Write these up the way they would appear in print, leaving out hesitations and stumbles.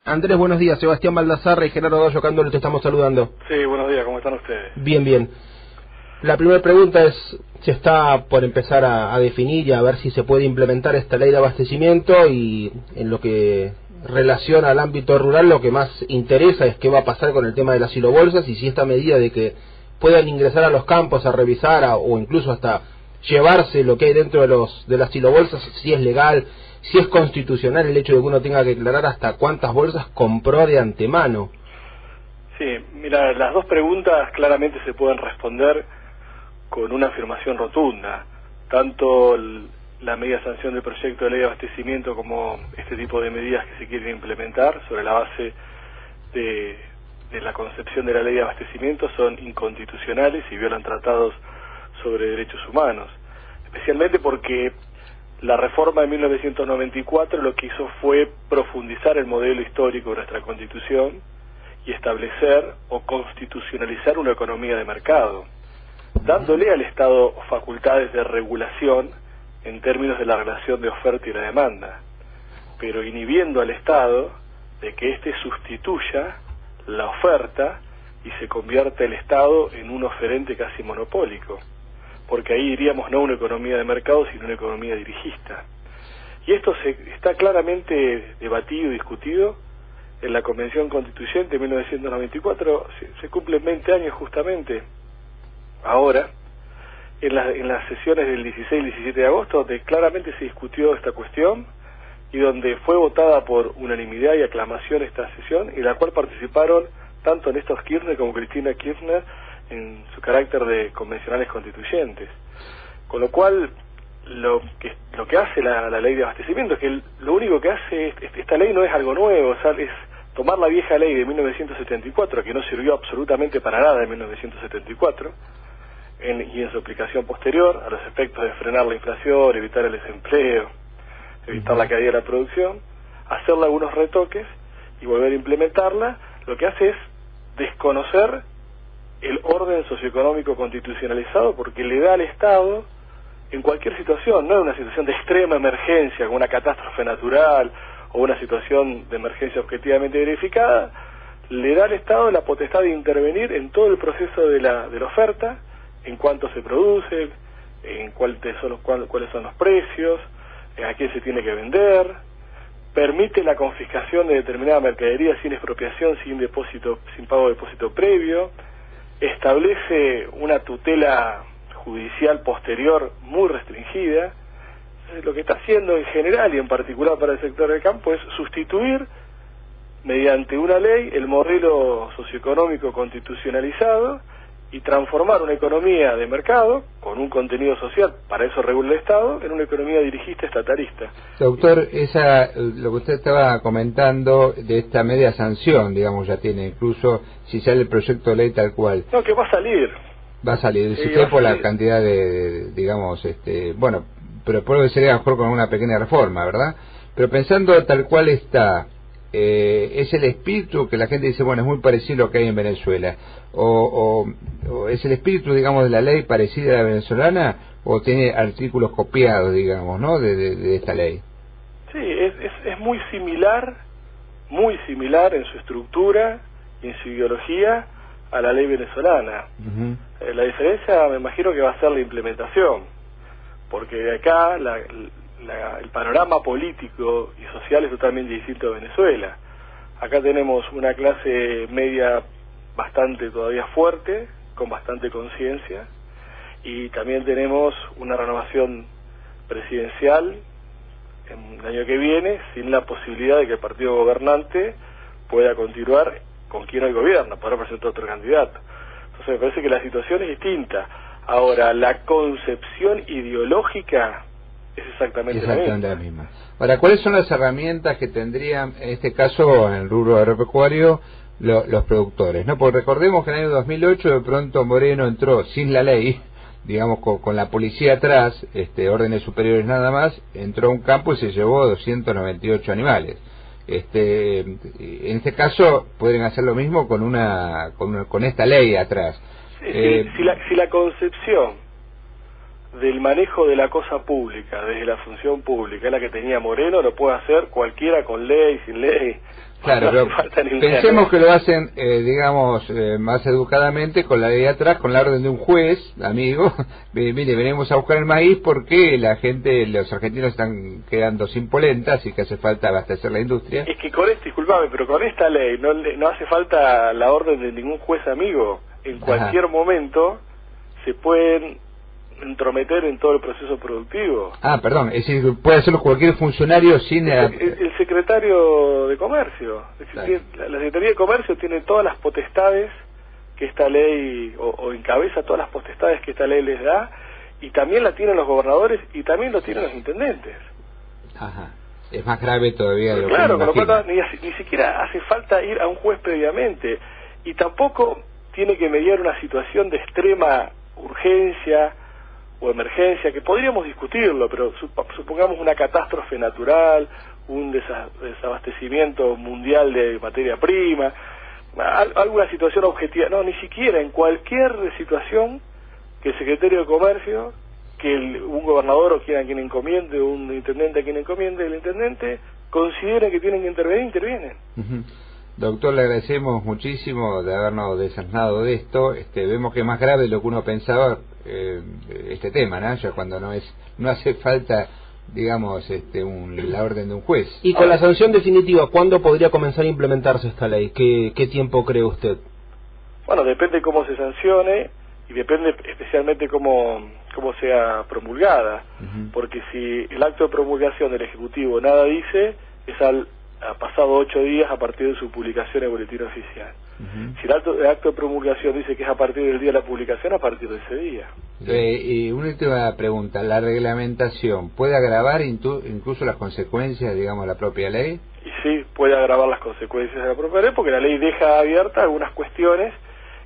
Andrés, buenos días. Sebastián Baldassarre y Gerardo Gallo Cándolo te estamos saludando. Sí, buenos días, ¿cómo están ustedes? Bien, bien. La primera pregunta es si está por empezar a definir y a ver si se puede implementar esta ley de abastecimiento, y en lo que relaciona al ámbito rural lo que más interesa es qué va a pasar con el tema de las silobolsas y si esta medida de que puedan ingresar a los campos a revisar o incluso hasta llevarse lo que hay dentro de las silobolsas, si es legal, si es constitucional el hecho de que uno tenga que declarar hasta cuántas bolsas compró de antemano. Sí, mira, las dos preguntas claramente se pueden responder con una afirmación rotunda. Tanto la media sanción del proyecto de ley de abastecimiento como este tipo de medidas que se quieren implementar sobre la base de la concepción de la ley de abastecimiento son inconstitucionales y violan tratados sobre derechos humanos, especialmente porque la reforma de 1994 lo que hizo fue profundizar el modelo histórico de nuestra Constitución y establecer o constitucionalizar una economía de mercado, dándole al Estado facultades de regulación en términos de la relación de oferta y la demanda, pero inhibiendo al Estado de que éste sustituya la oferta y se convierta el Estado en un oferente casi monopólico, porque ahí iríamos no a una economía de mercado, sino una economía dirigista. Y esto está claramente debatido y discutido en la Convención Constituyente de 1994, se cumplen 20 años justamente ahora, en las sesiones del 16 y 17 de agosto, donde claramente se discutió esta cuestión y donde fue votada por unanimidad y aclamación esta sesión, y la cual participaron tanto Néstor Kirchner como Cristina Kirchner en su carácter de convencionales constituyentes. Con lo cual, lo que hace la ley de abastecimiento es que lo único que hace esta ley no es algo nuevo, o sea, es tomar la vieja ley de 1974, que no sirvió absolutamente para nada en 1974, y en su aplicación posterior, a los efectos de frenar la inflación, evitar el desempleo, evitar la caída de la producción, hacerle algunos retoques y volver a implementarla. Lo que hace es desconocer el orden socioeconómico constitucionalizado, porque le da al Estado, en cualquier situación, no en una situación de extrema emergencia, como una catástrofe natural o una situación de emergencia objetivamente verificada, le da al Estado la potestad de intervenir en todo el proceso de la oferta, en cuánto se produce, en cuáles son los precios, a quién se tiene que vender, permite la confiscación de determinada mercadería sin expropiación, sin pago de depósito previo, establece una tutela judicial posterior muy restringida. Entonces, lo que está haciendo en general y en particular para el sector del campo es sustituir mediante una ley el modelo socioeconómico constitucionalizado y transformar una economía de mercado con un contenido social, para eso regula el Estado, en una economía dirigista estatalista. Doctor, lo que usted estaba comentando de esta media sanción, digamos, ya tiene, incluso si sale el proyecto de ley tal cual. No, que va a salir. Va a salir, sí, si usted por la cantidad de digamos, bueno, pero puede ser a lo mejor con una pequeña reforma, ¿verdad? Pero pensando tal cual está, es el espíritu que la gente dice, bueno, es muy parecido a lo que hay en Venezuela, o es el espíritu, digamos, de la ley parecida a la venezolana, o tiene artículos copiados, digamos, ¿no?, de esta ley. Sí, es muy similar en su estructura y en su ideología a la ley venezolana. La diferencia, me imagino que va a ser la implementación, porque de acá el panorama político y social es totalmente distinto a Venezuela. Acá tenemos una clase media bastante todavía fuerte, con bastante conciencia, y también tenemos una renovación presidencial en el año que viene, sin la posibilidad de que el partido gobernante pueda continuar con quien hoy gobierna, podrá presentar otro candidato. Entonces me parece que la situación es distinta. Ahora, la concepción ideológica es exactamente la misma. Ahora, ¿cuáles son las herramientas que tendrían, en este caso, en el rubro agropecuario, los productores, ¿no? Porque recordemos que en el año 2008 de pronto Moreno entró sin la ley, digamos, con la policía atrás, órdenes superiores nada más, entró a un campo y se llevó 298 animales. En este caso pueden hacer lo mismo con esta ley atrás. Si la concepción del manejo de la cosa pública desde la función pública es la que tenía Moreno, lo puede hacer cualquiera con ley, sin ley. Claro, pero pensemos que lo hacen, digamos, más educadamente, con la ley atrás, con la orden de un juez, amigo. Mire, venimos a buscar el maíz porque la gente, los argentinos están quedando sin polenta, así que hace falta abastecer la industria. Es que con disculpame, pero con esta ley no hace falta la orden de ningún juez amigo. En cualquier momento se pueden entrometer en todo el proceso productivo. Perdón, es decir, puede hacerlo cualquier funcionario sin... El secretario de Comercio. Es decir, la Secretaría de Comercio tiene todas las potestades que esta ley, o encabeza todas las potestades que esta ley les da, y también la tienen los gobernadores y también lo tienen los intendentes. Ajá. Es más grave todavía. Pero claro, con lo cual ni siquiera hace falta ir a un juez previamente, y tampoco tiene que mediar una situación de extrema urgencia o emergencia, que podríamos discutirlo, pero supongamos una catástrofe natural, un desabastecimiento mundial de materia prima, alguna situación objetiva. No, ni siquiera en cualquier situación que el secretario de Comercio, que un gobernador o a quien encomiende, un intendente a quien encomiende, el intendente considere que tienen que intervenir, intervienen. Doctor, le agradecemos muchísimo de habernos desasnado de esto. Vemos que es más grave de lo que uno pensaba este tema, ¿no? Ya cuando no hace falta, digamos, la orden de un juez. Y con la sanción definitiva, ¿cuándo podría comenzar a implementarse esta ley? ¿Qué tiempo cree usted? Bueno, depende cómo se sancione y depende especialmente cómo sea promulgada, porque si el acto de promulgación del Ejecutivo nada dice, ha pasado 8 días a partir de su publicación en el Boletín Oficial. Si el acto de promulgación dice que es a partir del día de la publicación, a partir de ese día. Y una última pregunta, ¿la reglamentación puede agravar incluso las consecuencias, digamos, de la propia ley? Y sí, puede agravar las consecuencias de la propia ley, porque la ley deja abiertas algunas cuestiones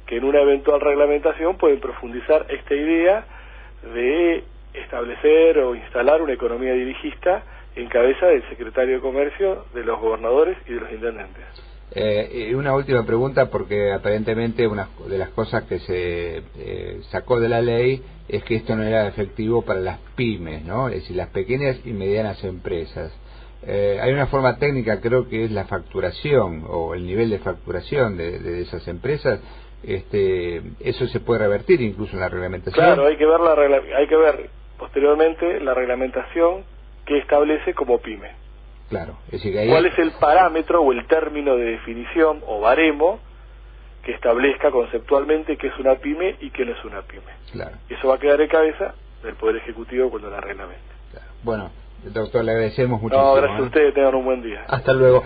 que en una eventual reglamentación pueden profundizar esta idea de establecer o instalar una economía dirigista en cabeza del secretario de Comercio, de los gobernadores y de los intendentes. Una última pregunta, porque aparentemente una de las cosas que se sacó de la ley es que esto no era efectivo para las pymes, ¿no? Es decir, las pequeñas y medianas empresas. Hay una forma técnica, creo que es la facturación o el nivel de facturación de esas empresas. Eso se puede revertir incluso en la reglamentación. Claro, hay que ver posteriormente la reglamentación que establece como pyme. Claro, es decir, que ahí... ¿Cuál es el parámetro o el término de definición o baremo que establezca conceptualmente qué es una pyme y qué no es una pyme? Claro. Eso va a quedar en cabeza del Poder Ejecutivo cuando la reglamente. Claro. Bueno, doctor, le agradecemos muchísimo. No, gracias a ustedes, tengan un buen día. Hasta luego.